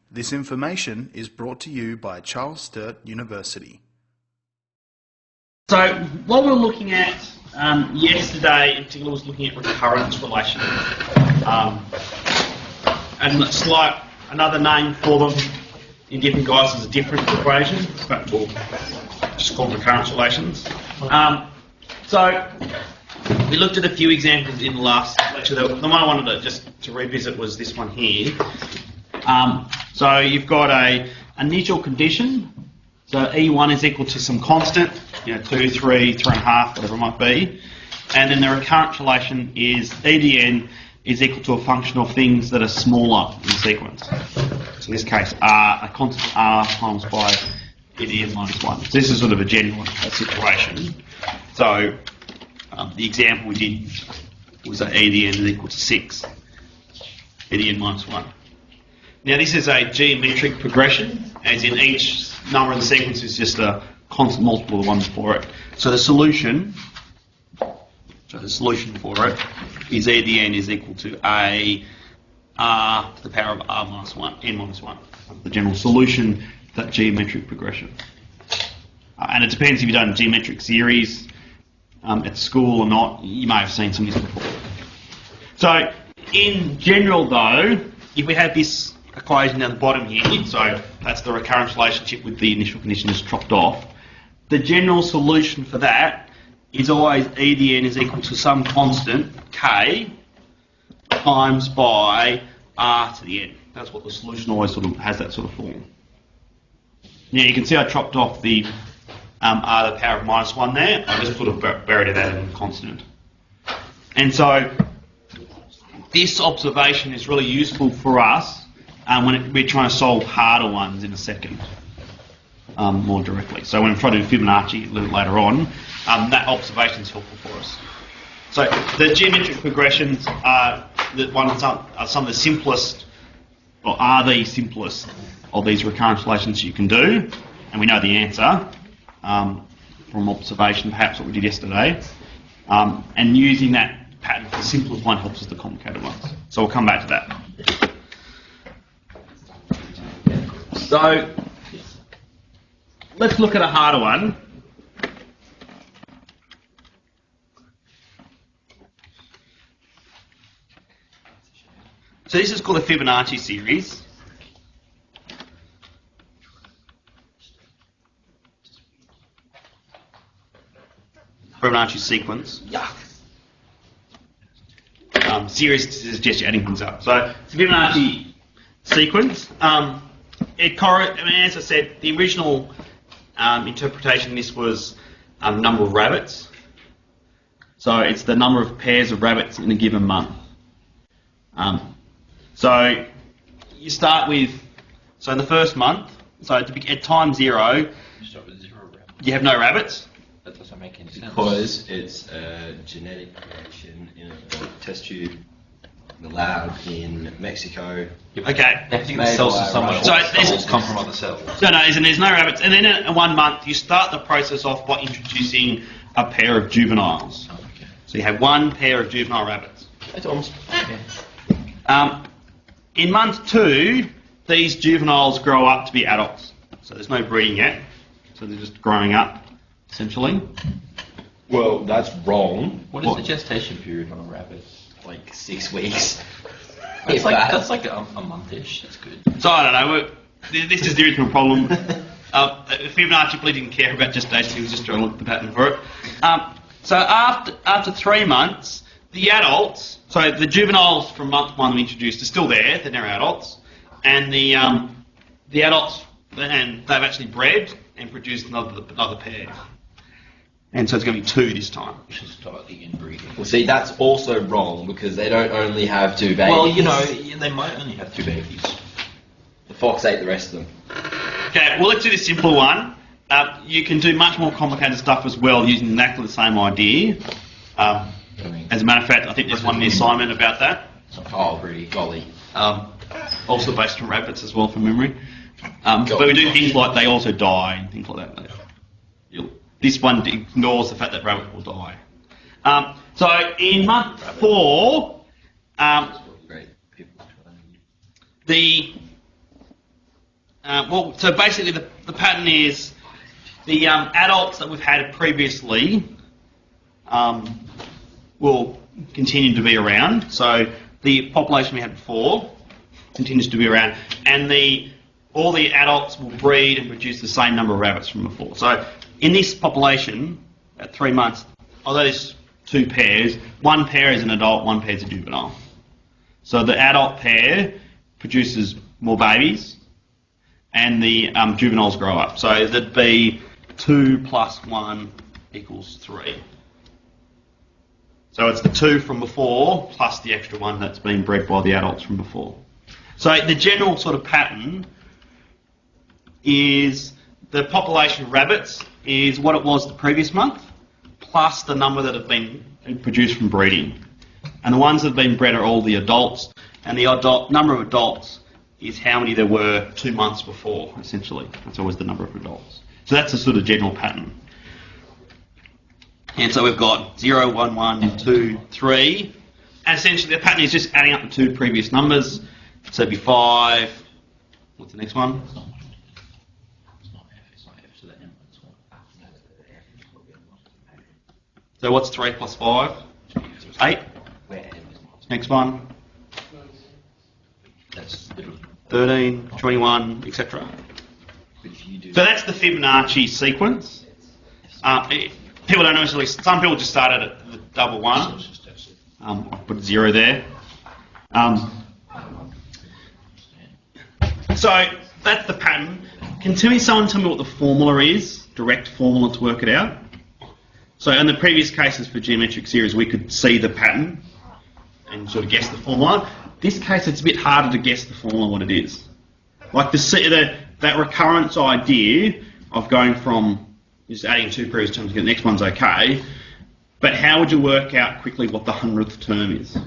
This information is brought to you by Charles Sturt University. So what we were looking at yesterday in particular was looking at recurrence relations. And it's like another name for them in different guys is a different equation, but we'll just call them recurrence relations. So we looked at a few examples in the last lecture. The one I wanted to revisit was this one here. So you've got a initial condition. So E1 is equal to some constant, 2, 3, 3.5, whatever it might be. And then the recurrence relation is EDN is equal to a function of things that are smaller in the sequence. So in this case, a constant R times by EDN minus 1. So this is sort of a general situation. So the example we did was that EDN is equal to 6, EDN minus 1. Now this is a geometric progression, as in each number in the sequence is just a constant multiple of the one before it. So the solution for it is EDN is equal to a R to the power of R minus 1, N minus 1. The general solution to that geometric progression. And it depends if you've done geometric series at school or not. You may have seen some of this before. So in general though, if we have this equation down the bottom here, so that's the recurrence relationship with the initial condition just chopped off, the general solution for that is always EDN is equal to some constant, K, times by R to the N. That's what the solution always sort of has, that sort of form. Now you can see I chopped off the R to the power of minus 1 there. I just sort of buried that in constant. And so this observation is really useful for us when we're trying to solve harder ones in a second, more directly. So when I'm trying to do Fibonacci a little later on, that observation is helpful for us. So the geometric progressions are some of the simplest, or are the simplest of these recurrence relations you can do, and we know the answer from observation, perhaps what we did yesterday, and using that pattern for the simplest one helps us the complicated ones. So we'll come back to that. So let's look at a harder one. So this is called the Fibonacci series. Fibonacci sequence. Series to suggest you're adding things up. So it's a Fibonacci sequence. As I said, the original interpretation of this was number of rabbits. So it's the number of pairs of rabbits in a given month. So you start with, so in the first month, so at time 0, You start with 0 rabbits. you have no rabbits. That doesn't make any sense. Because it's a genetic reaction in a test tube in the lab in Mexico. Okay. Everything that cells to someone So else there's- cells come from other cells. So there's no rabbits. And then in 1 month, you start the process off by introducing a pair of juveniles. Oh, okay. So you have 1 pair of juvenile rabbits. It's almost. In month 2, these juveniles grow up to be adults. So there's no breeding yet. So they're just growing up, essentially. Well, that's wrong. What is the gestation period on a rabbit? Like 6 weeks. That's like a month-ish. That's good. So I don't know. This is the original problem. Fibonacci probably didn't care about gestation. He was just trying to look at the pattern for it. So after 3 months, the adults, so the juveniles from month 1 we introduced are still there. They're now adults, and the adults, and they've actually bred and produced another pair. And so it's going to be 2 this time. Which is slightly inbreeding. Well, see, that's also wrong because they don't only have 2 babies. Well, they might only have 2 babies. The fox ate the rest of them. Okay, well let's do this simple one. You can do much more complicated stuff as well using exactly the same idea. As a matter of fact, I think there's one in the assignment about that. Oh, pretty golly. Also based on rabbits as well from memory. But we do things like they also die and things like that. This one ignores the fact that rabbit will die. So in month 4, the So basically the pattern is the adults that we've had previously will continue to be around. So the population we had before continues to be around, and all the adults will breed and produce the same number of rabbits from before. So in this population, at 3 months, although there's 2 pairs, one pair is an adult, one pair is a juvenile. So the adult pair produces more babies, and the juveniles grow up. So that'd be 2 plus 1 equals 3. So it's the 2 from before plus the extra 1 that's been bred by the adults from before. So the general sort of pattern is the population of rabbits is what it was the previous month plus the number that have been produced from breeding. And the ones that have been bred are all the adults, and the number of adults is how many there were 2 months before, essentially. That's always the number of adults. So that's the sort of general pattern. And so we've got 0, 1, 1, 2, 3. And essentially the pattern is just adding up the 2 previous numbers. So it'd be 5. What's the next one? It's not F, so that it's 1. So what's 3 plus 5? 8. Next one. That's 13, 21, etc. So that's the Fibonacci sequence. People don't necessarily, some people just start at the double 1. I'll put 0 there. So that's the pattern. Can someone tell me what the formula is? Direct formula to work it out? So in the previous cases for geometric series, we could see the pattern and sort of guess the formula. This case, it's a bit harder to guess the formula what it is. Like that recurrence idea of going from just adding 2 previous terms to get the next one's okay, but how would you work out quickly what the 100th term is?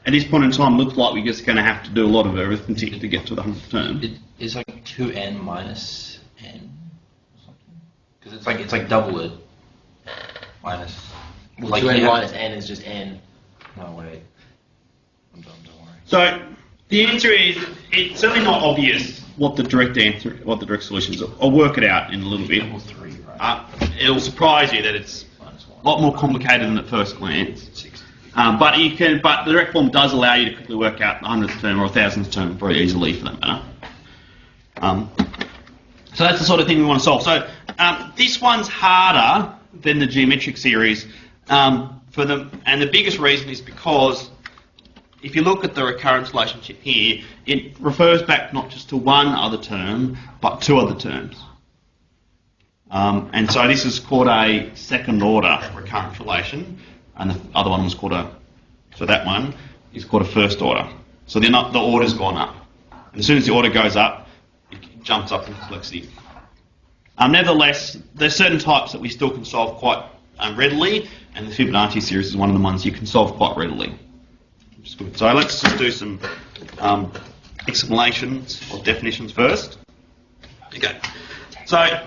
At this point in time, it looks like we're just going to have to do a lot of arithmetic to get to the 100th term. It's like 2n minus n or something. Because it's like double it. Minus. Well, like 2n minus n is just n. No, wait. I'm done, don't worry. So the answer is, it's certainly not obvious what the direct answer, what the direct solution is. I'll work it out in a little bit. 3, right? It'll surprise you that it's a lot more complicated than at first glance. But the direct form does allow you to quickly work out the 100th term or 1000th term very easily, for that matter. So that's the sort of thing we want to solve. So this one's harder than the geometric series and the biggest reason is because if you look at the recurrence relationship here, it refers back not just to one other term, but 2 other terms. And so this is called a second order recurrence relation, and the other one was called so that one is called a first order. So the order's gone up. And as soon as the order goes up, it jumps up in complexity. Nevertheless, there's certain types that we still can solve quite readily, and the Fibonacci series is one of the ones you can solve quite readily. Which is good. So let's just do some explanations or definitions first. Okay. So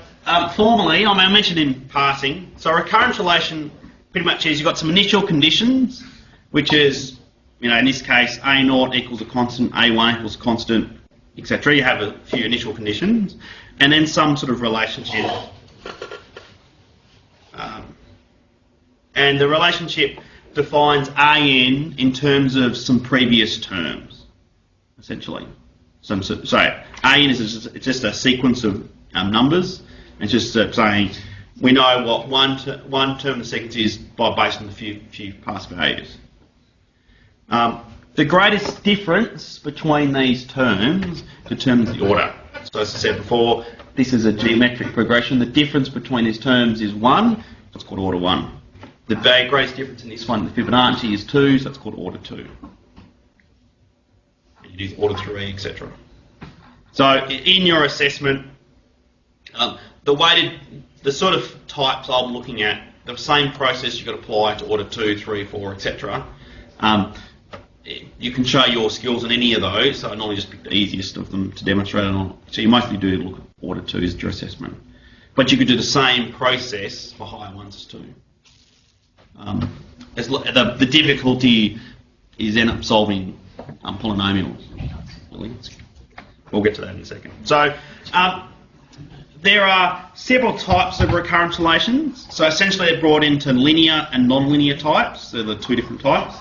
formally, I mentioned in passing, so a recurrence relation pretty much is you've got some initial conditions, which is, in this case, A0 equals a constant, A1 equals a constant, etc. You have a few initial conditions, and then some sort of relationship. And the relationship defines AN in terms of some previous terms, essentially. So AN is just a sequence of numbers. It's just saying we know what one term of the sequence is based on the few past behaviours. The greatest difference between these terms determines the order. So as I said before, this is a geometric progression. The difference between these terms is 1, so it's called order 1. The greatest difference in this one, the Fibonacci, is 2, so it's called order 2. And you do order 3, etc. So in your assessment, the sort of types I'm looking at, the same process you've got to apply to order 2, 3, 4, etc. You can show your skills in any of those, so I normally just pick the easiest of them to demonstrate it on. So you mostly do look at order 2 as your assessment. But you could do the same process for higher ones too. The difficulty is end up solving polynomials. Really. We'll get to that in a second. So there are several types of recurrence relations. So essentially they're brought into linear and non-linear types. They're the two different types.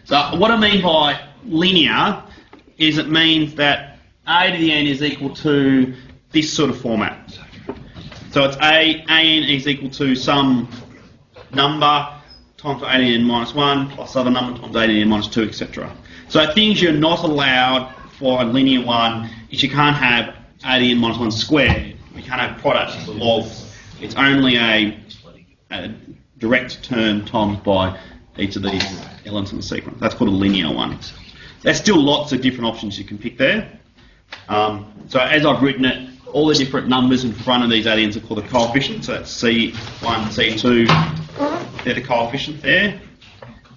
So what I mean by linear is it means that a to the n is equal to this sort of format. So it's an is equal to some number times a to the n minus 1 plus other number times a to the n minus 2, etc. So things you're not allowed for a linear one is you can't have a to the n minus 1 squared. You can't have products of the logs. It's only a direct term times by each of these elements in the sequence. That's called a linear one. There's still lots of different options you can pick there. So as I've written it, all the different numbers in front of these aliens are called the coefficients. So that's C1, C2, they're the coefficients there.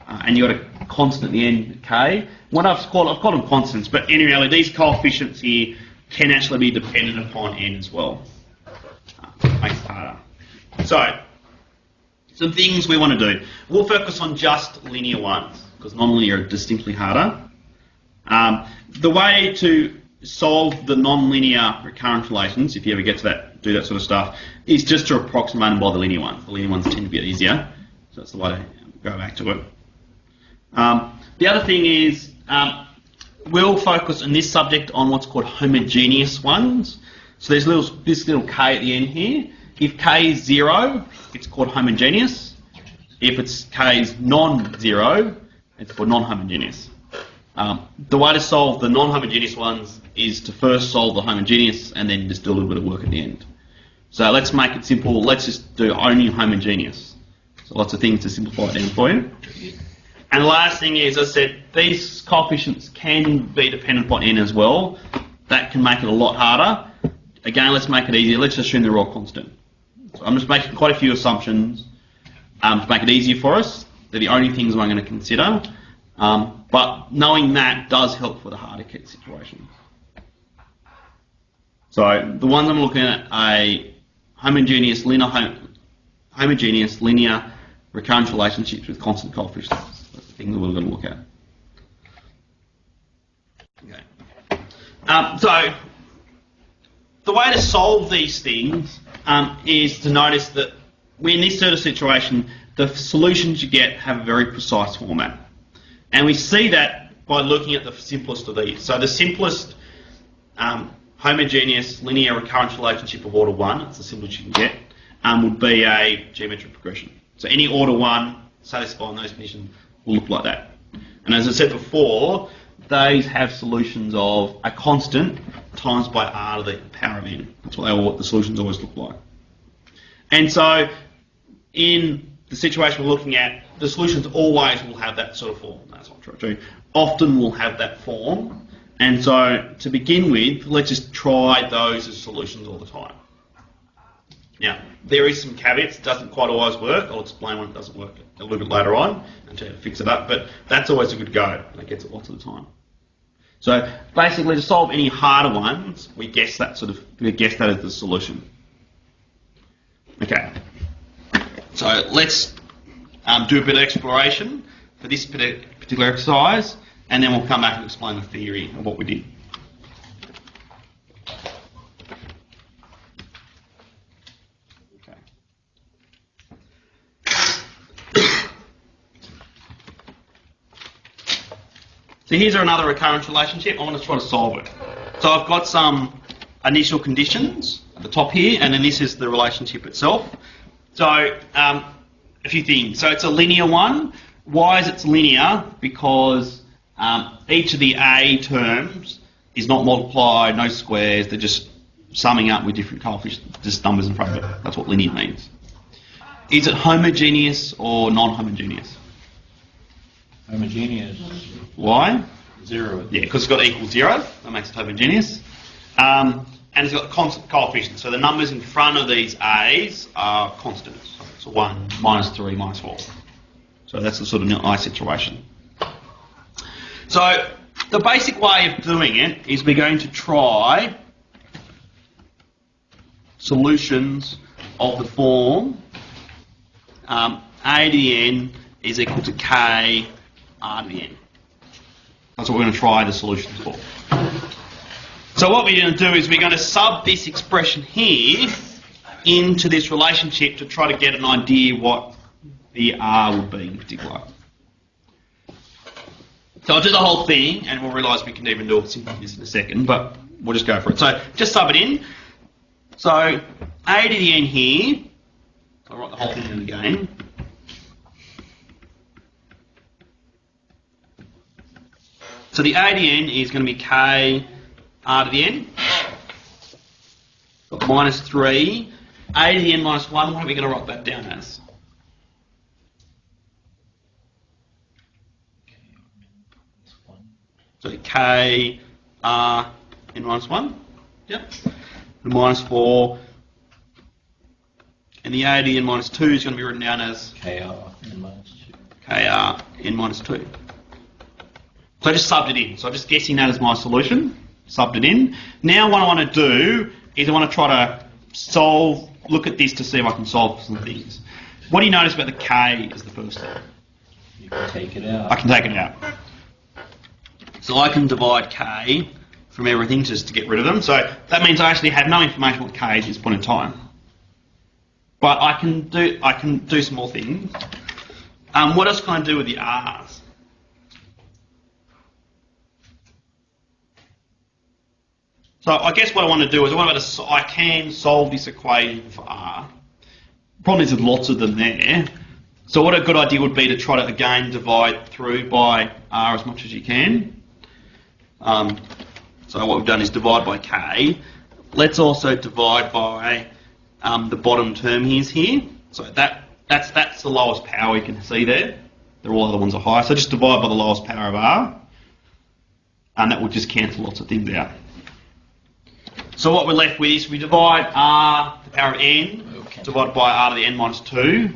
And you've got a constant at the end, K. I've called them constants, but in reality these coefficients here can actually be dependent upon n as well. Makes it harder. So, some things we want to do. We'll focus on just linear ones, because non-linear are distinctly harder. The way to solve the non-linear recurrence relations, if you ever get to that, do that sort of stuff, is just to approximate them by the linear ones. The linear ones tend to be easier, so that's the way to go back to it. The other thing is, we'll focus in this subject on what's called homogeneous ones. So there's this little k at the end here. If k is 0, it's called homogeneous. If it's k is non-zero, it's called non-homogeneous. The way to solve the non-homogeneous ones is to first solve the homogeneous and then just do a little bit of work at the end. So let's make it simple. Let's just do only homogeneous. So lots of things to simplify it down for you. And the last thing is, as I said, these coefficients can be dependent upon n as well. That can make it a lot harder. Again, let's make it easier. Let's assume they're all constant. So I'm just making quite a few assumptions to make it easier for us. They're the only things I'm going to consider. But knowing that does help for the harder situations. So the ones I'm looking at are homogeneous linear recurrence relationships with constant coefficients. That's the thing that we're going to look at. Okay. So the way to solve these things is to notice that in this sort of situation, the solutions you get have a very precise format. And we see that by looking at the simplest of these. So the simplest homogeneous linear recurrence relationship of order 1, that's the simplest you can get, would be a geometric progression. So any order 1 satisfying those conditions will look like that. And as I said before, these have solutions of a constant times by r to the power of n. That's what the solutions always look like. And so in the situation we're looking at, the solutions always will have that sort of form. That's not true. Often will have that form. And so to begin with, let's just try those as solutions all the time. Now, there is some caveats. It doesn't quite always work. I'll explain when it doesn't work a little bit later on and try to fix it up. But that's always a good go. That gets it lots of the time. So basically, to solve any harder ones, we guess that as the solution. Okay. So let's do a bit of exploration for this particular exercise, and then we'll come back and explain the theory of what we did. Okay. So here's another recurrence relationship. I want to try to solve it. So I've got some initial conditions at the top here, and then this is the relationship itself. So a few things. So it's a linear one. Why is it linear? Because each of the A terms is not multiplied, no squares. They're just summing up with different coefficients, just numbers in front of it. That's what linear means. Is it homogeneous or non-homogeneous? Homogeneous. Why? 0. Yeah, because it's got equal 0. That makes it homogeneous. And it's got constant coefficients. So the numbers in front of these A's are constants. So 1, -3, -4. So that's the sort of I situation. So the basic way of doing it is we're going to try solutions of the form A to the n is equal to k r to the n. That's what we're going to try the solutions for. So what we're going to do is we're going to sub this expression here into this relationship to try to get an idea what the R would be in particular. So I'll do the whole thing and we'll realise we can even do this in a second, but we'll just go for it. So just sub it in. So A to the N here, so I'll write the whole thing in again. So the A to the N is going to be K R to the N. Got minus 3. A to the N minus 1, what are we going to write that down as? So K R N minus 1. Yep. The minus 4. And the A to the N minus 2 is going to be written down as KR N minus 2. KR N minus 2. So I just subbed it in. So I'm just guessing that as my solution. Subbed it in. Now what I want to do is I want to try to look at this to see if I can solve some things. What do you notice about the K as the first thing? You can take it out. I can take it out. So I can divide K from everything just to get rid of them. So that means I actually have no information on K at this point in time. But I can do some more things. What else can I do with the R's? So I guess what I want to do is I can solve this equation for R. The problem is there's lots of them there. So what a good idea would be to try to again divide through by R as much as you can. So what we've done is divide by K. Let's also divide by the bottom term here. So that's the lowest power you can see there. All other ones are higher. So just divide by the lowest power of R. And that will just cancel lots of things out. So what we're left with is we divide R to the power of N, divided by R to the N minus 2.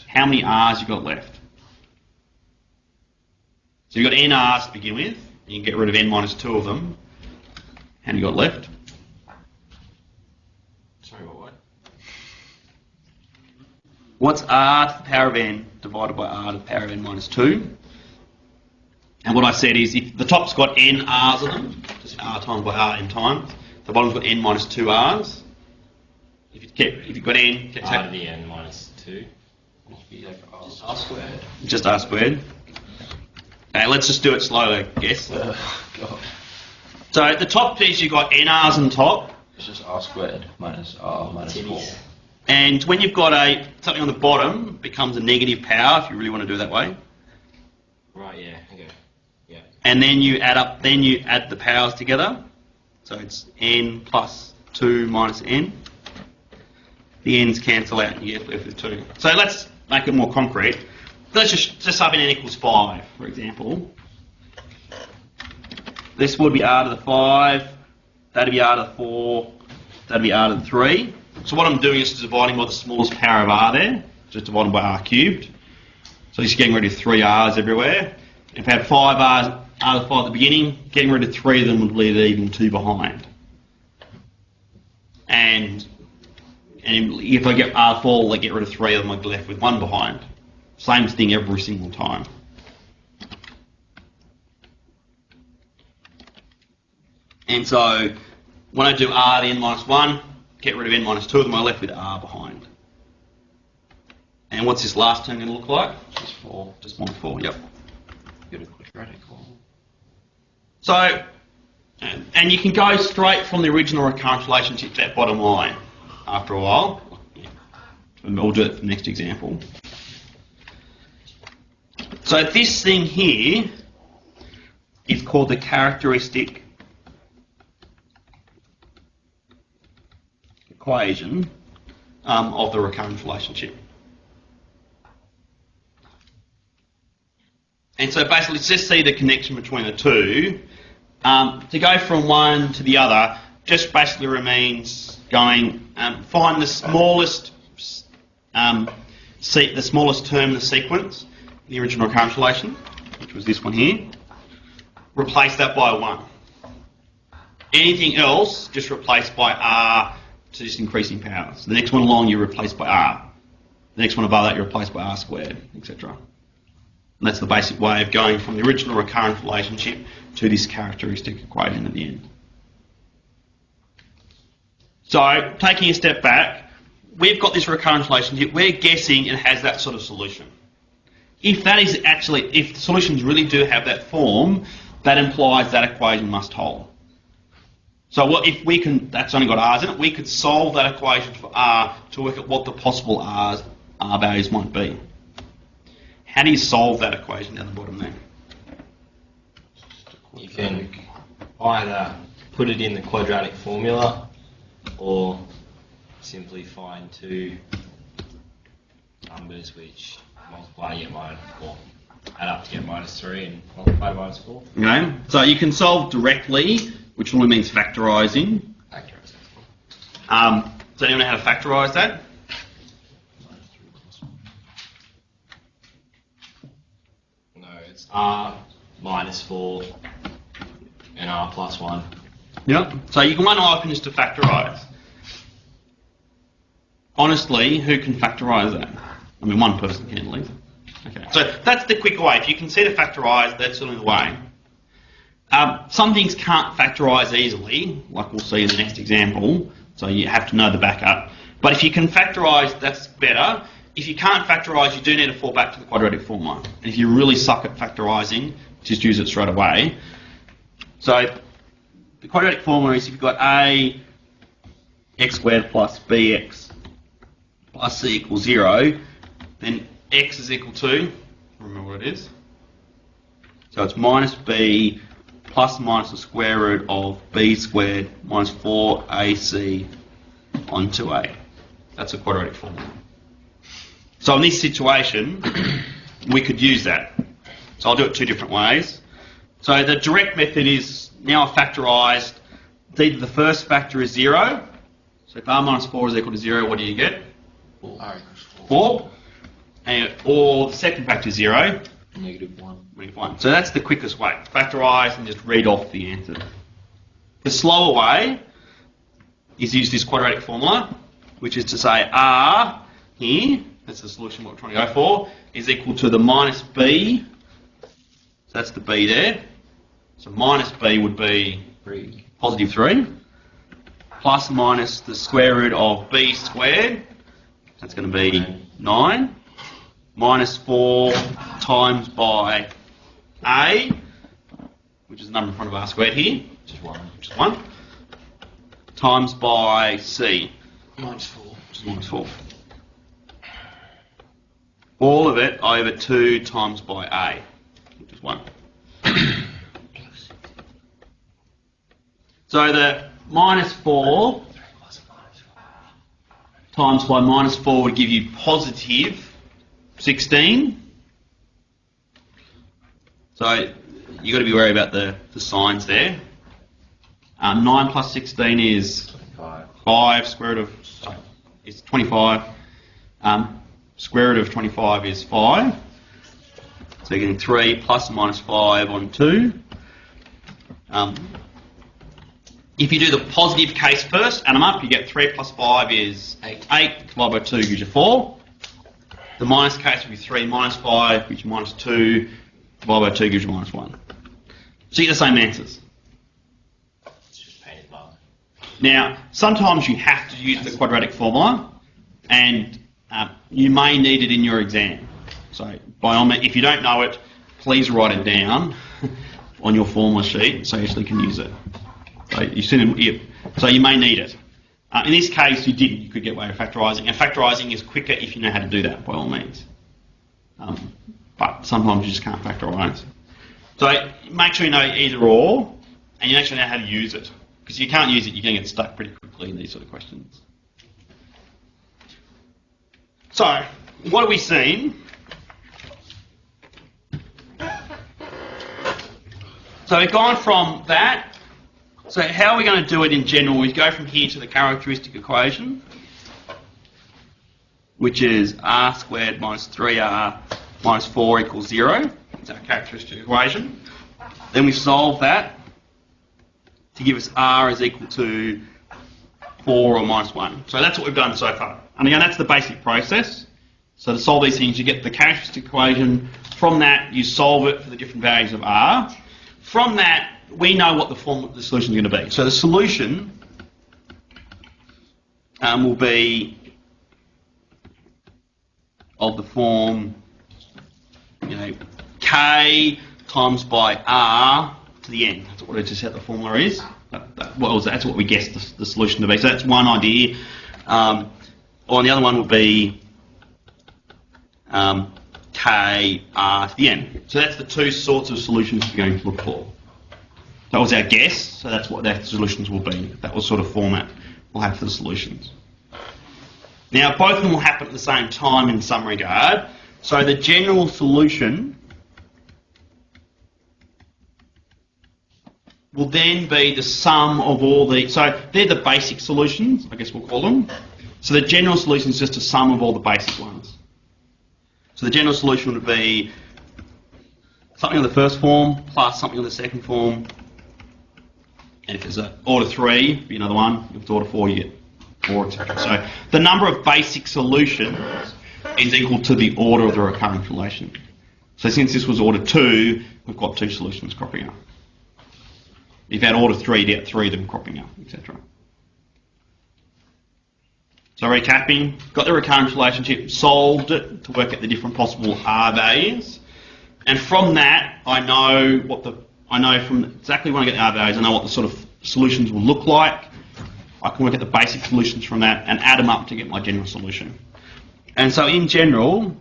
How many R's you got left? So you've got N R's to begin with. You can get rid of N minus 2 of them. How many you got left? Sorry, what? What's R to the power of N divided by R to the power of N minus 2? And what I said is if the top's got N R's of them, just R times by R N times, the bottom's got N minus 2 R's. If you've got N, R to the N minus 2. Must be like R squared. Just R squared. Okay, let's just do it slowly, I guess. God. So at the top piece you've got N R's on top. It's just R squared minus R minus 4. And when you've got something on the bottom, it becomes a negative power if you really want to do it that way. Right, yeah, okay. Yeah. And then you add the powers together. So it's N plus 2 minus N. The N's cancel out and you get left with 2. So let's make it more concrete. Let's just sub in N equals 5, for example. This would be R to the 5, that'd be R to the 4, that'd be R to the 3. So what I'm doing is dividing by the smallest power of R there, just dividing by R cubed. So just getting rid of 3 R's everywhere. If I had 5 R to the 5 at the beginning, getting rid of 3 of them would leave even 2 behind. And if I get R4, I get rid of 3 of them, I'd be left with 1 behind. Same thing every single time. And so when I do R to N minus 1, get rid of N minus 2 of them, I'm left with R behind. And what's this last term going to look like? Just 4. Just minus 4, yep. Get a quadratic. So, and you can go straight from the original recurrence relationship to that bottom line after a while. We'll do it for the next example. So this thing here is called the characteristic equation of the recurrence relationship. And so basically, let's just see the connection between the two. To go from one to the other just basically remains going, find the smallest term in the sequence, the original recurrence relation, which was this one here. Replace that by 1. Anything else, just replace by R to just increasing powers. The next one along, you replace by R. The next one above that, you replace by R squared, etc. And that's the basic way of going from the original recurrent relationship to this characteristic equation at the end. So, taking a step back, we've got this recurrence relationship. We're guessing it has that sort of solution. If that is actually, if solutions really do have that form, that implies that equation must hold. So what if we can, that's only got r's in it, we could solve that equation for r to work at what the possible r values might be. How do you solve that equation down the bottom there? You can either put it in the quadratic formula or simply find two numbers which multiply to get -4, add up to get -3 and multiply to -4. Okay, so you can solve directly, which normally means factorising. Does anyone know how to factorise that? No, it's r -4 and r +1. Yep. So you can one option is to factorise. Honestly, who can factorise that? I mean, one person can at least. Okay. So that's the quick way. If you can see to factorise, that's certainly the way. Some things can't factorise easily, like we'll see in the next example. So you have to know the backup. But if you can factorise, that's better. If you can't factorise, you do need to fall back to the quadratic formula. And if you really suck at factorising, just use it straight away. So the quadratic formula is if you've got a x squared plus bx plus c equals 0, then x is equal to, remember what it is? So it's minus b plus minus the square root of b squared minus 4ac on 2a. That's a quadratic formula. So in this situation, we could use that. So I'll do it two different ways. So the direct method is now I've factorised. Either the first factor is 0. So if r minus 4 is equal to 0, what do you get? 4. Or the second factor is 0. -1. So that's the quickest way. Factorise and just read off the answer. The slower way is use this quadratic formula, which is to say r here, that's the solution what we're trying to go for, is equal to the minus b. So that's the b there. So minus b would be positive 3. Plus minus the square root of b squared. That's going to be 9. Minus 4 times by a, which is the number in front of r squared here, which is 1, times by c, -4. which is -4. All of it over 2 times by a, which is 1. So the -4 times by -4 would give you positive 16. So you've got to be worried about the signs there. 9 plus 16 is 5. Square root of is 25. Square root of 25 is 5. So you're getting 3 plus minus 5 on 2. If you do the positive case first, add them up, you get 3 plus 5 is 8 divided by 2 gives you 4. The minus case would be 3 minus 5, gives you minus 2, divided by 2 gives you minus 1. So you get the same answers. It's just painted black. Now, sometimes you have to use the quadratic formula, and you may need it in your exam. So, by all means, if you don't know it, please write it down on your formula sheet so you actually can use it. So you may need it. In this case, you didn't. You could get away with factorising. And factorising is quicker if you know how to do that, by all means. But sometimes you just can't factorise. So make sure you know either or, and you actually know how to use it. Because if you can't use it, you're going to get stuck pretty quickly in these sort of questions. So, what have we seen? So we've gone from that. So how are we going to do it in general? We go from here to the characteristic equation, which is r squared minus 3r minus 4 equals 0. That's our characteristic equation. Then we solve that to give us r is equal to 4 or minus 1. So that's what we've done so far. And again, that's the basic process. So to solve these things, you get the characteristic equation. From that, you solve it for the different values of r. From that, we know what the solution is going to be. So the solution will be of the form, K times by R to the N. That's what I just said the formula is. That's what we guessed the solution to be. So that's one idea. Or the other one would be K R to the N. So that's the two sorts of solutions we're going to look for. That was our guess, so that's what the solutions will be. That was sort of format we'll have for the solutions. Now, both of them will happen at the same time in some regard. So the general solution will then be the sum of all the... So they're the basic solutions, I guess we'll call them. So the general solution is just a sum of all the basic ones. So the general solution would be something on the first form plus something on the second form. And if there's an order 3, be another one. If it's order 4, you get 4, etc. So the number of basic solutions is equal to the order of the recurrence relation. So since this was order 2, we've got 2 solutions cropping up. If you had order 3, you get 3 of them cropping up, etc. So recapping, got the recurrence relationship, solved it to work out the different possible R values, and from that I know from exactly when I get the R values, I know what the sort of solutions will look like. I can work out the basic solutions from that and add them up to get my general solution. And so in general,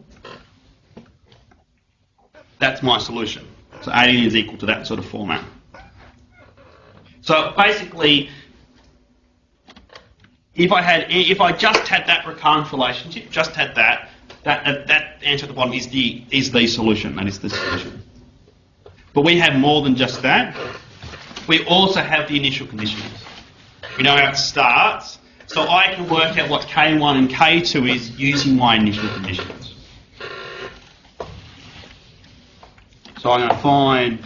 that's my solution. So 18 is equal to that sort of format. So basically, if I just had that recurrence relationship, just had that answer at the bottom is the solution. That is the solution. But we have more than just that. We also have the initial conditions. We know how it starts, so I can work out what K1 and K2 is using my initial conditions. So I'm going to find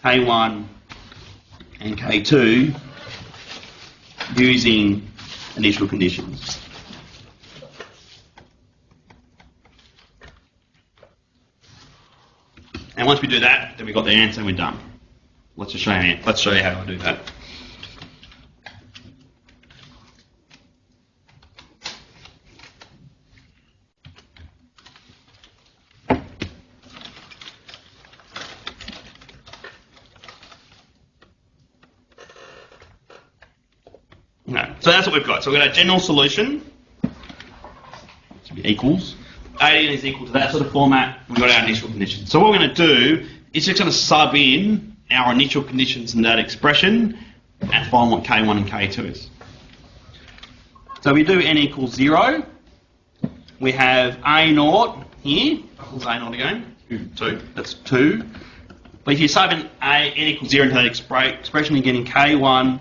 K1 and K2 using initial conditions. And once we do that, then we've got the answer and we're done. Let's show you how I do that. Okay, so that's what we've got. So we've got a general solution, so equals. 18 is equal to that sort of format. We've got our initial conditions. So what we're going to do is just going to sub in our initial conditions in that expression and find what K1 and K2 is. So we do n equals 0. We have A0 here. What's A0 again? 2. That's 2. But if you sub in n equals 0 into that expression, you're getting K1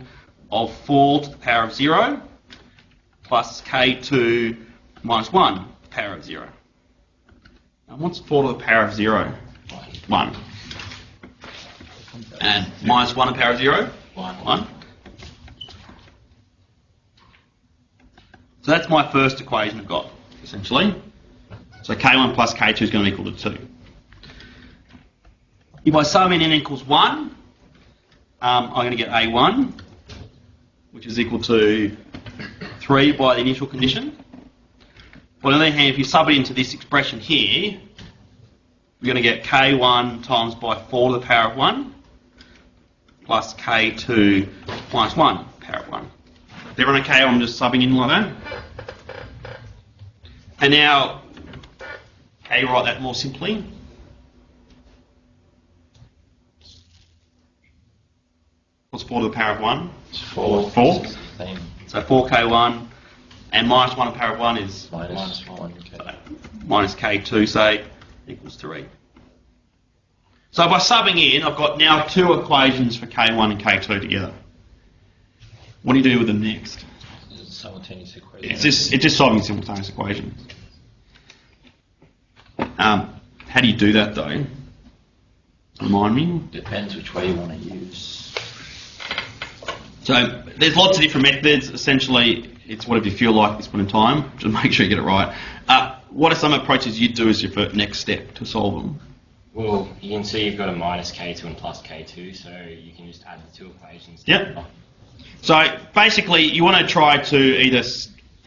of 4 to the power of 0 plus K2 minus 1 to the power of 0. And what's 4 to the power of 0? 1. And minus 1 to the power of 0? 1. So that's my first equation I've got, essentially. So K1 plus K2 is going to equal to 2. If I sum in n equals 1, I'm going to get A1, which is equal to 3 by the initial condition. But on the other hand, if you sub it into this expression here, we're going to get K1 times by 4 to the power of 1 plus K2 minus 1 to the power of 1. Is everyone okay? I'm just subbing in like that. And now, how do you write that more simply? What's 4 to the power of 1? 4. So 4K1 and minus 1 to the power of 1 is Minus 1. Okay. so minus K2, say, equals 3. So by subbing in, I've got now 2 equations for K1 and K2 together. What do you do with them next? Simultaneous equation. It's just solving simultaneous equations. How do you do that though? Remind me. Depends which way you want to use. So there's lots of different methods. Essentially, it's whatever you feel like at this point in time. Just make sure you get it right. What are some approaches you'd do as your next step to solve them? Well, you can see you've got a minus K2 and plus K2, so you can just add the 2 equations Yep. together. So basically, you want to try to either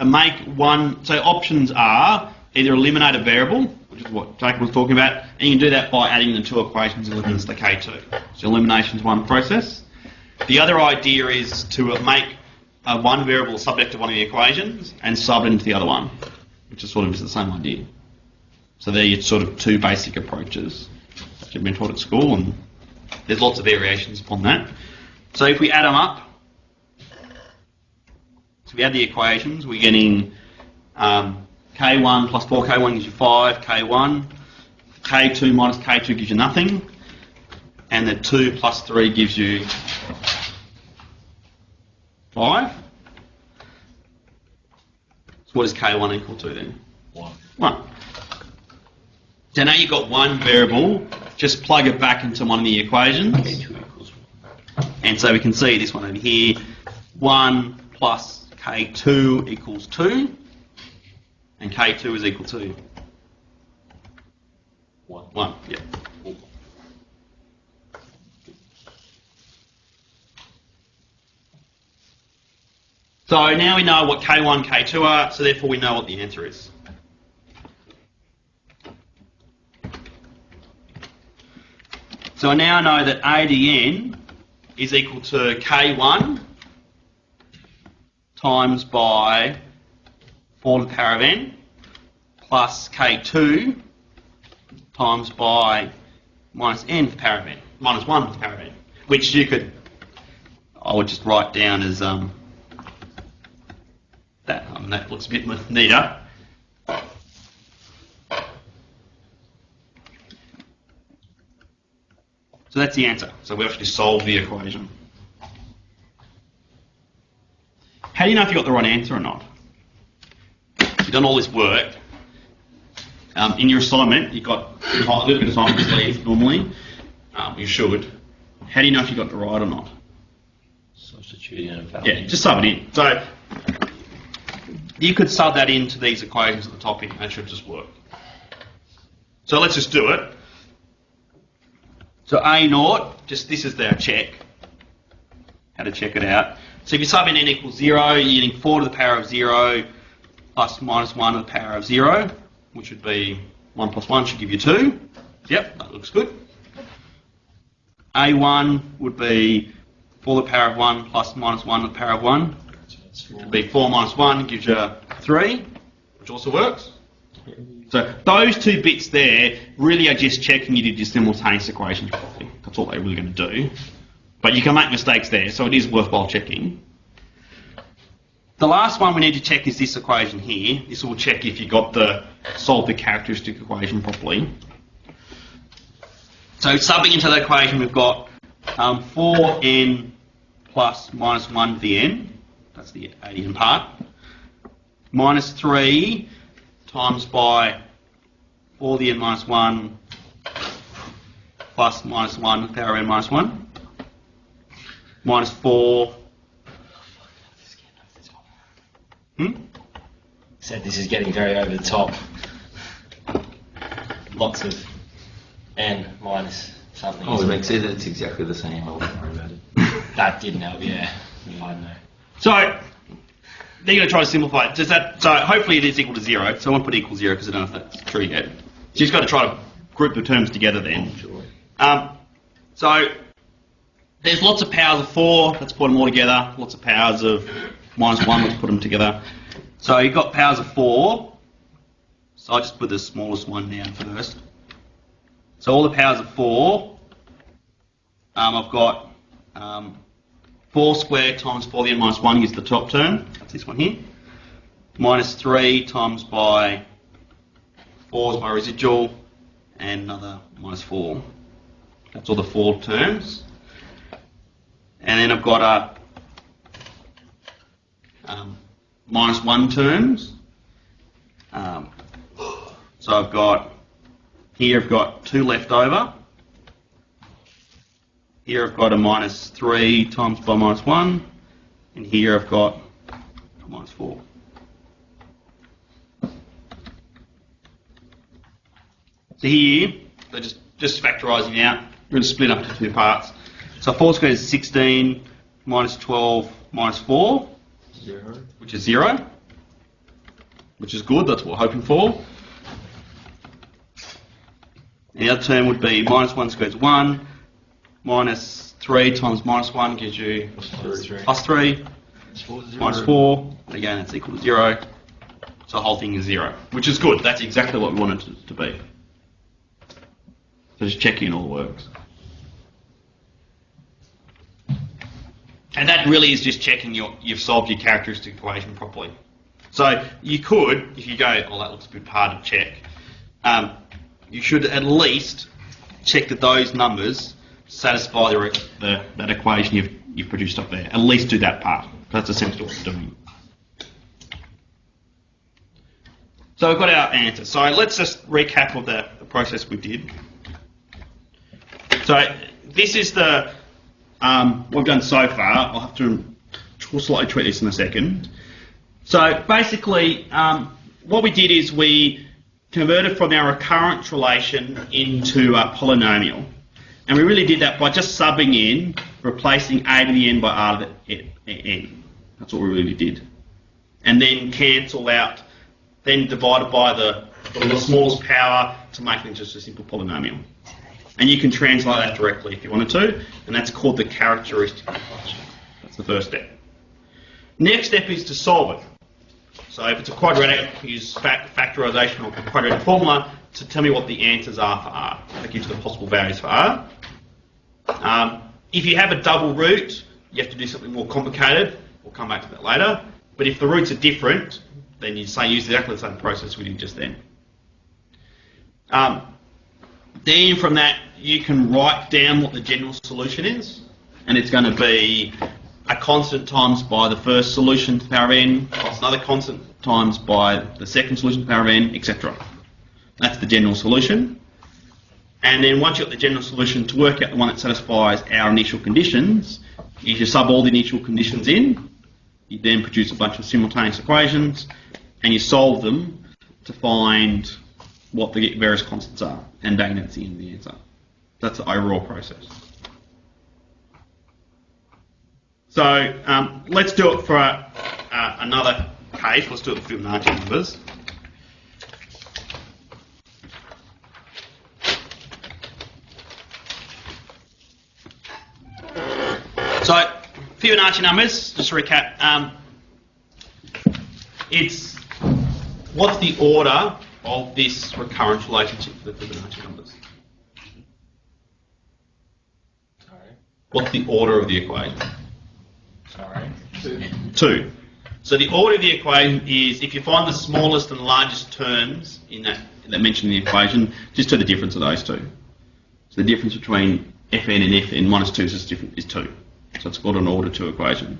make one. So options are either eliminate a variable, which is what Jacob was talking about, and you can do that by adding the two equations and looking at the K2. So elimination is one process. The other idea is to make one variable subject to one of the equations and sub it into the other one, which is sort of the same idea. So they're your sort of two basic approaches that you've been taught at school, and there's lots of variations upon that. So if we add them up, so we add the equations, we're getting K1 plus 4K1 gives you 5, K1, K2 minus K2 gives you nothing, and the 2 plus 3 gives you 5. So what is K1 equal to then? 1. So now you've got one variable, just plug it back into one of the equations. K2 equals 1. And so we can see this one over here, 1 plus K2 equals 2, and K2 is equal to 1. 1, yeah. So now we know what K1, K2 are, so therefore we know what the answer is. So I now know that ADN is equal to K1 times by 4 to the power of n plus K2 times by minus n to the power of n, minus 1 to the power of n, which you could, I would just write down as that. I mean, that looks a bit neater. So that's the answer. So we actually solved the equation. How do you know if you got the right answer or not? You've done all this work. In your assignment, you've got a little bit of time to leave normally. You should. How do you know if you got the right or not? Substituting and value. Yeah, just sub it in. So you could sub that into these equations at the top here, and it should just work. So let's just do it. So A naught, just this is our check. How to check it out. So if you sub in n equals 0, you're getting 4 to the power of 0 plus minus 1 to the power of 0, which would be 1 plus 1 should give you 2. Yep, that looks good. A1 would be 4 to the power of 1 plus minus 1 to the power of 1. Which would be 4 minus 1 gives you 3, which also works. So those two bits there really are just checking you did your simultaneous equations properly. That's all they're really going to do. But you can make mistakes there, so it is worthwhile checking. The last one we need to check is this equation here. This will check if you got solved the characteristic equation properly. So subbing into that equation, we've got 4n plus minus 1 to the n. That's the ADN part. Minus 3 times by 4 to the n minus 1 plus minus 1 to the power of n minus 1. Minus 4. Said this is getting very over the top. Lots of n minus something. Oh, it makes it, it's exactly the same. I wouldn't worry about it. That didn't help, yeah. I know. So they're going to try to simplify it. So hopefully it is equal to 0. So I won't put equal 0 because I don't know if that's true yet. So you've just got to try to group the terms together then. So there's lots of powers of 4. Let's put them all together. Lots of powers of minus 1. Let's put them together. So you've got powers of 4. So I'll just put the smallest one down first. So all the powers of 4. I've got 4 squared times 4 to the n minus 1 is the top term. That's this one here. Minus 3 times by 4 is my residual. And another minus 4. That's all the 4 terms. And then I've got minus 1 terms. So I've got 2 left over. Here I've got a minus 3 times by minus 1. And here I've got a minus 4. So here, so just factorising out, we're going to split up into 2 parts. So 4 squared is 16, minus 12 minus 4, 0. which is 0, which is good, that's what we're hoping for. And the other term would be minus 1 squared is 1, minus 3 times minus 1 gives you plus 3, minus 4, again that's equal to 0, so the whole thing is 0, which is good, that's exactly what we wanted it to be. So just checking all works. And that really is just checking you've solved your characteristic equation properly. So you could, if you go, oh that looks a bit hard to check, you should at least check that those numbers satisfy that equation you've produced up there. At least do that part. That's essentially what we're doing. So we've got our answer. So let's just recap of the process we did. So this is the what we've done so far. I'll have to slightly tweak this in a second. So basically, what we did is we converted from our recurrence relation into a polynomial. And we really did that by just subbing in, replacing a to the n by r to the n. That's what we really did. And then cancel out, then divided by the smallest power to make it just a simple polynomial. And you can translate that directly if you wanted to, and that's called the characteristic equation. That's the first step. Next step is to solve it. So if it's a quadratic, use factorisation or quadratic formula to tell me what the answers are for r. That gives you the possible values for r. If you have a double root, you have to do something more complicated. We'll come back to that later. But if the roots are different, then you say use exactly the same process we did just then. Then from that, you can write down what the general solution is, and it's going to be a constant times by the first solution to the power of n, plus another constant times by the second solution to the power of n, etc. That's the general solution. And then once you've got the general solution, to work out the one that satisfies our initial conditions, you just sub all the initial conditions in, you then produce a bunch of simultaneous equations, and you solve them to find what the various constants are, and bang, that's the end of the answer. That's the overall process. So let's do it for another case. Let's do it with Fibonacci numbers. So Fibonacci numbers, just to recap, it's what's the order of this recurrence relationship for the Fibonacci numbers? Sorry. What's the order of the equation? Sorry. 2. So the order of the equation is, if you find the smallest and largest terms in that mentioned in the equation, just do the difference of those two. So the difference between fn and fn minus 2 is 2. So it's called an order 2 equation.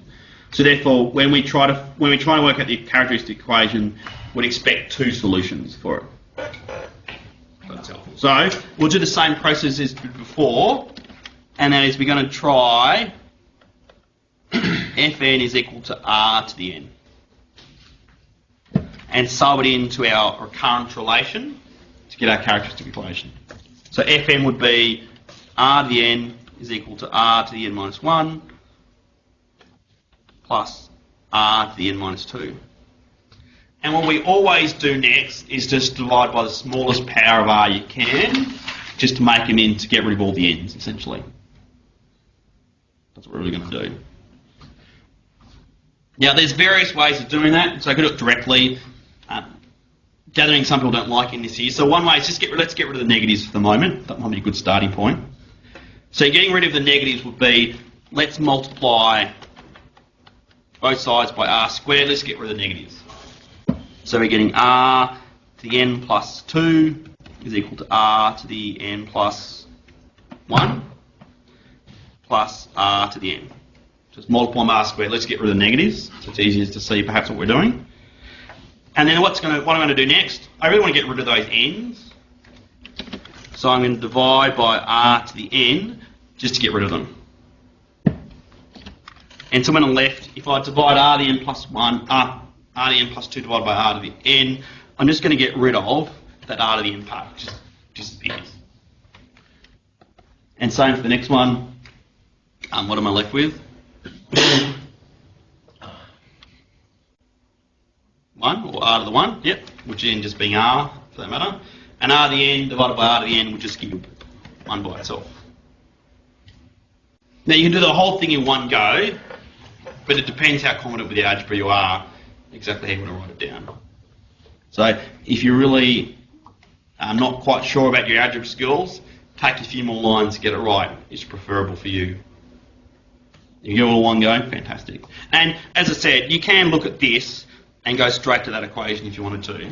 So therefore, when we try to work out the characteristic equation, we'd expect 2 solutions for it. That's helpful. So we'll do the same process as before, and that is we're going to try fn is equal to r to the n, and sub it into our recurrence relation to get our characteristic equation. So fn would be r to the n is equal to r to the n minus 1 plus r to the n minus 2. And what we always do next is just divide by the smallest power of r you can, just to make them in to get rid of all the n's, essentially. That's what we're really going to do. Now, there's various ways of doing that, so I could do it directly. Gathering some people don't like in this here. So one way is let's get rid of the negatives for the moment. That might be a good starting point. So getting rid of the negatives would be, let's multiply both sides by r squared. Let's get rid of the negatives. So we're getting r to the n plus 2 is equal to r to the n plus 1 plus r to the n. Just multiply by r squared. Let's get rid of the negatives, so it's easier to see perhaps what we're doing. And then what I'm going to do next, I really want to get rid of those n's. So I'm going to divide by r to the n just to get rid of them. And so on the left, if I divide r to the n plus 1, r to the n plus 2 divided by r to the n, I'm just going to get rid of that r to the n part, which just disappears. And same for the next one. What am I left with? 1, or r to the 1, yep, which then just being r, for that matter. And r to the n divided by r to the n will just give you 1 by itself. Now you can do the whole thing in one go, but it depends how confident with the algebra you are, exactly how you want to write it down. So if you're really not quite sure about your algebra skills, take a few more lines to get it right. It's preferable for you. You go all one go, fantastic. And as I said, you can look at this and go straight to that equation if you wanted to.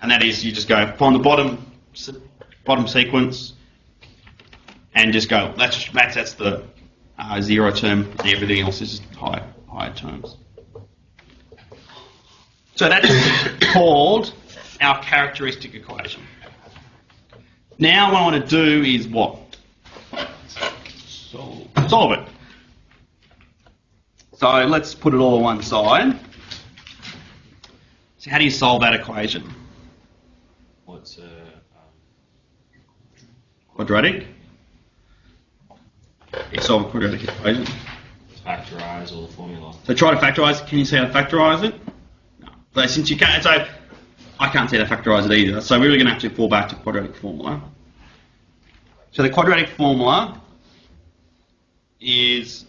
And that is, you just go find the bottom sequence and just go. That's the 0 term, and everything else is just higher terms. So that's called our characteristic equation. Now what I want to do is what? Solve it. So let's put it all on one side. So how do you solve that equation? What's quadratic? You solve a quadratic equation. factorize all the formula? So try to factorise. Can you see how to factorise it? No. So since you can't, so I can't see how to factorise it either. So we're really going to have to fall back to quadratic formula. So the quadratic formula is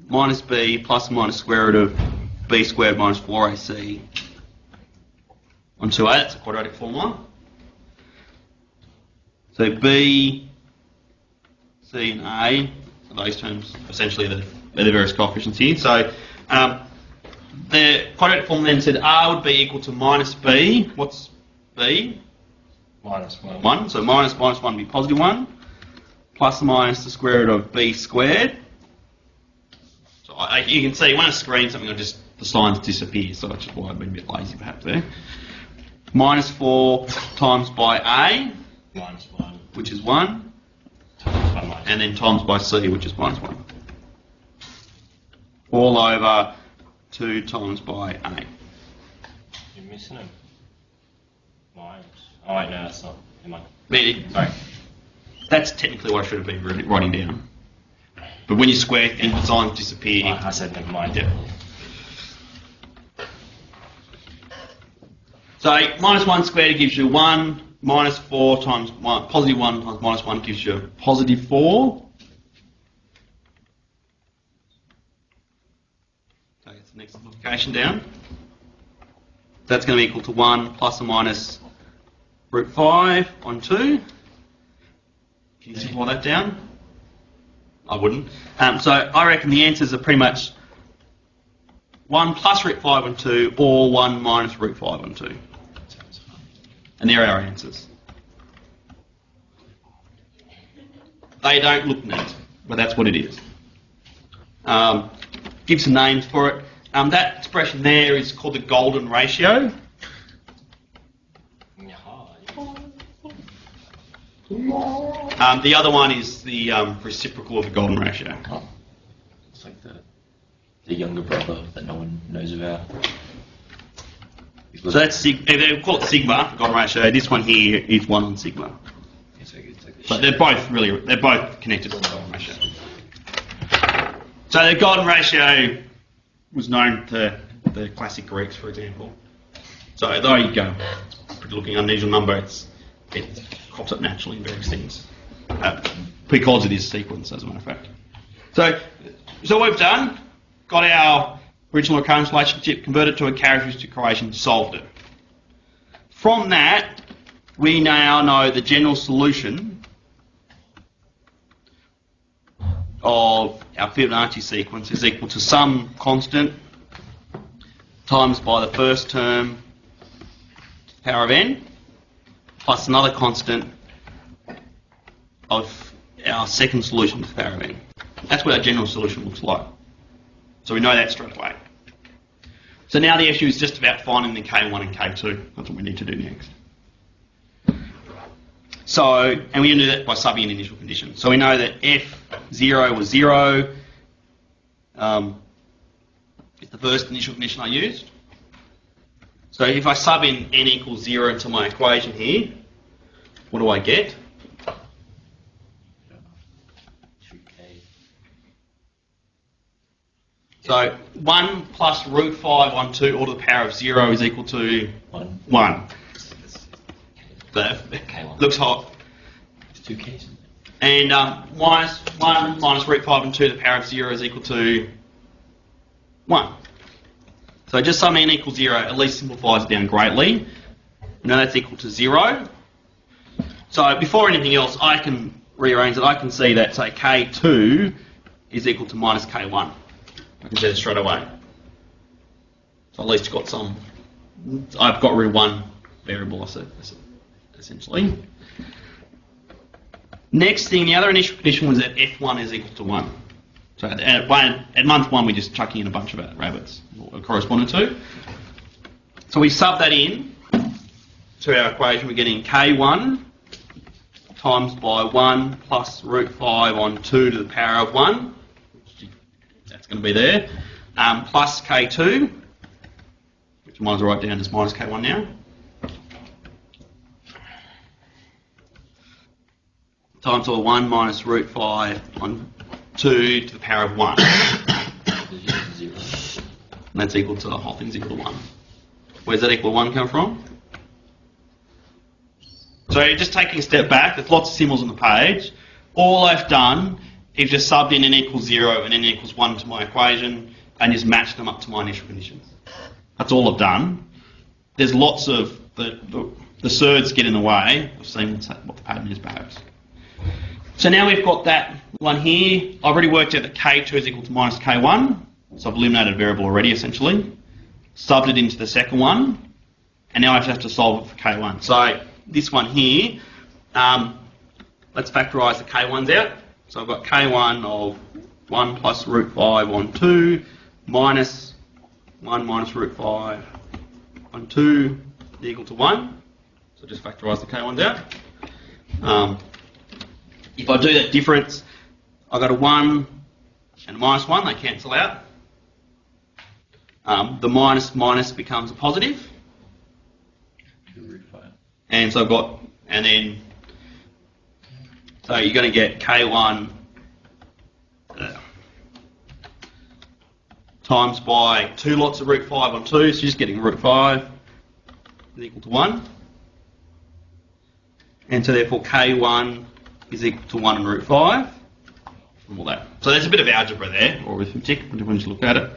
minus b plus or minus square root of b squared minus 4ac on 2a. That's a quadratic formula. So b, c and a, those terms essentially they're the various coefficients here. So the quadratic formula then said r would be equal to minus b. What's b? Minus 1. 1. So minus 1 would be positive 1. Plus or minus the square root of b squared. So you can see when I screen something, the signs disappear. So that's just why I've been a bit lazy perhaps there. Minus 4 times by a, Minus 1. which is 1. Times by minus And then times by c, which is minus 1. All over 2 times by a. You're missing them. Minus. Oh wait, no, that's not. Never mind. Sorry. That's technically what I should have been writing down. But when you square things, the signs disappear. I said never mind. Yeah. So minus 1 squared gives you 1. Minus 4 times 1, positive 1 times minus 1 gives you positive 4. Okay, it's the next multiplication down. That's going to be equal to 1 plus or minus root 5 on 2. Can you simplify that down? I wouldn't. So I reckon the answers are pretty much 1 plus root 5 on 2 or 1 minus root 5 on 2. And there are our answers. They don't look neat, but that's what it is. Give some names for it. That expression there is called the golden ratio. The other one is the reciprocal of the golden ratio. Oh. It's like the younger brother that no one knows about. So that's they call it sigma, the golden ratio. This one here is 1 on sigma. But they're both connected to the golden ratio. So the golden ratio was known to the classic Greeks, for example. So there you go. It's a looking unusual number. It crops up naturally in various things. Because it is sequence, as a matter of fact. So what we've done, got our original recurrence relationship, converted to a characteristic equation, solved it. From that, we now know the general solution of our Fibonacci sequence is equal to some constant times by the first term to the power of n plus another constant of our second solution to the power of n. That's what our general solution looks like. So we know that straight away. So now the issue is just about finding the K1 and K2. That's what we need to do next. So, and we can do that by subbing in initial conditions. So we know that F0 was 0. It's the first initial condition I used. So if I sub in n equals 0 into my equation here, what do I get? So 1 plus root 5 on 2 all to the power of 0 is equal to 1. K1. Looks hot. It's 2 Ks. And minus 1 minus root 5 and 2 to the power of 0 is equal to 1. So just sum n equals 0 at least simplifies it down greatly. Now that's equal to 0. So before anything else, I can rearrange it. I can see that, say, K2 is equal to minus K1. I can see it straight away. So at least you've got some... I've got rid of one variable, essentially. Next thing, the other initial condition was that F1 is equal to 1. So at month 1, we're just chucking in a bunch of rabbits, corresponding to. So we sub that in to our equation. We're getting K1 times by 1 plus root 5 on 2 to the power of 1. That's going to be there. Plus K2, which I might as well write down as minus K1 now. Times by 1 minus root 5 on 2 to the power of 1. And that's equal to the whole thing's equal to 1. Where's that equal to 1 come from? So just taking a step back, there's lots of symbols on the page. All I've done is just subbed in n equals 0 and n equals 1 to my equation and just matched them up to my initial conditions. That's all I've done. There's lots of... The surds get in the way of seeing what the pattern is perhaps. So now we've got that one here. I've already worked out that K2 is equal to minus K1. So I've eliminated a variable already, essentially. Subbed it into the second one. And now I just have to solve it for K1. So this one here, let's factorise the K1s out. So I've got K1 of 1 plus root 5 on 2 minus 1 minus root 5 on 2 is equal to 1. So just factorise the K1s out. If I do that difference, I've got a 1 and a minus 1, they cancel out. The minus minus becomes a positive. And so I've got, and then, so you're going to get K1 times by 2 lots of root 5 on 2, so you're just getting root 5 is equal to 1. And so therefore K1 is equal to 1 and root 5 from all that. So there's a bit of algebra there, or arithmetic, when you look at it,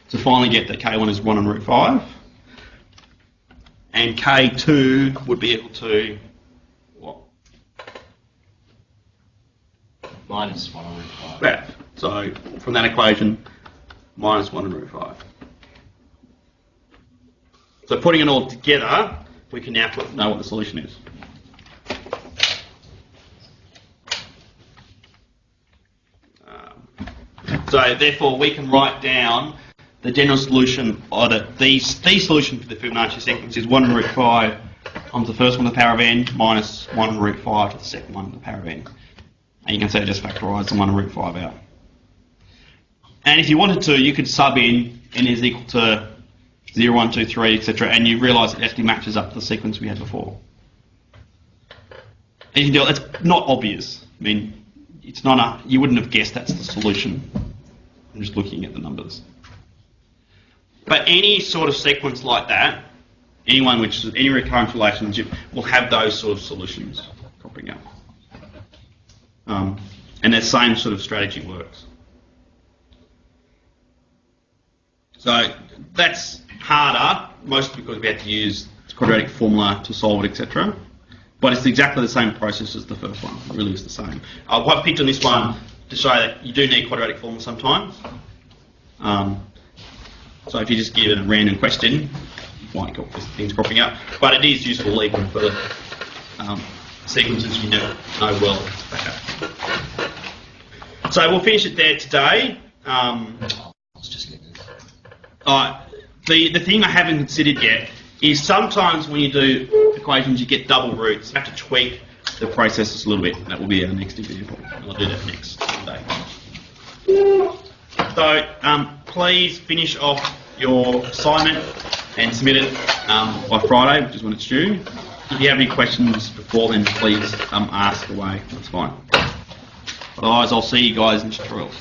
to finally get that K1 is 1 and root 5. And K2 would be equal to what? Minus 1 and root 5. Yeah. So from that equation, minus 1 and root 5. So putting it all together, we can now know what the solution is. So therefore we can write down the general solution, or the solution for the Fibonacci sequence is 1 and root 5 times the first one to the power of n minus 1 and root 5 to the second one to the power of n. And you can see I just factorise the 1 and root 5 out. And if you wanted to, you could sub in n is equal to 0, 1, 2, 3, etc. and you realise it actually matches up to the sequence we had before. And you can do it. It's not obvious. I mean, it's not you wouldn't have guessed that's the solution. I'm just looking at the numbers. But any sort of sequence like that, any recurrence relationship will have those sort of solutions cropping up. And that same sort of strategy works. So that's harder, mostly because we had to use the quadratic formula to solve it, etc. But it's exactly the same process as the first one. It really is the same. I've picked on this one to show that you do need quadratic formula sometimes. So if you just give it a random question, you might get things cropping up. But it is useful even for sequences you know well. So we'll finish it there today. The thing I haven't considered yet is sometimes when you do equations you get double roots. You have to tweak the processes a little bit. That will be our next example. I'll do that next day. So please finish off your assignment and submit it by Friday, which is when it's due. If you have any questions before then, please ask away. That's fine. Otherwise, I'll see you guys in tutorials.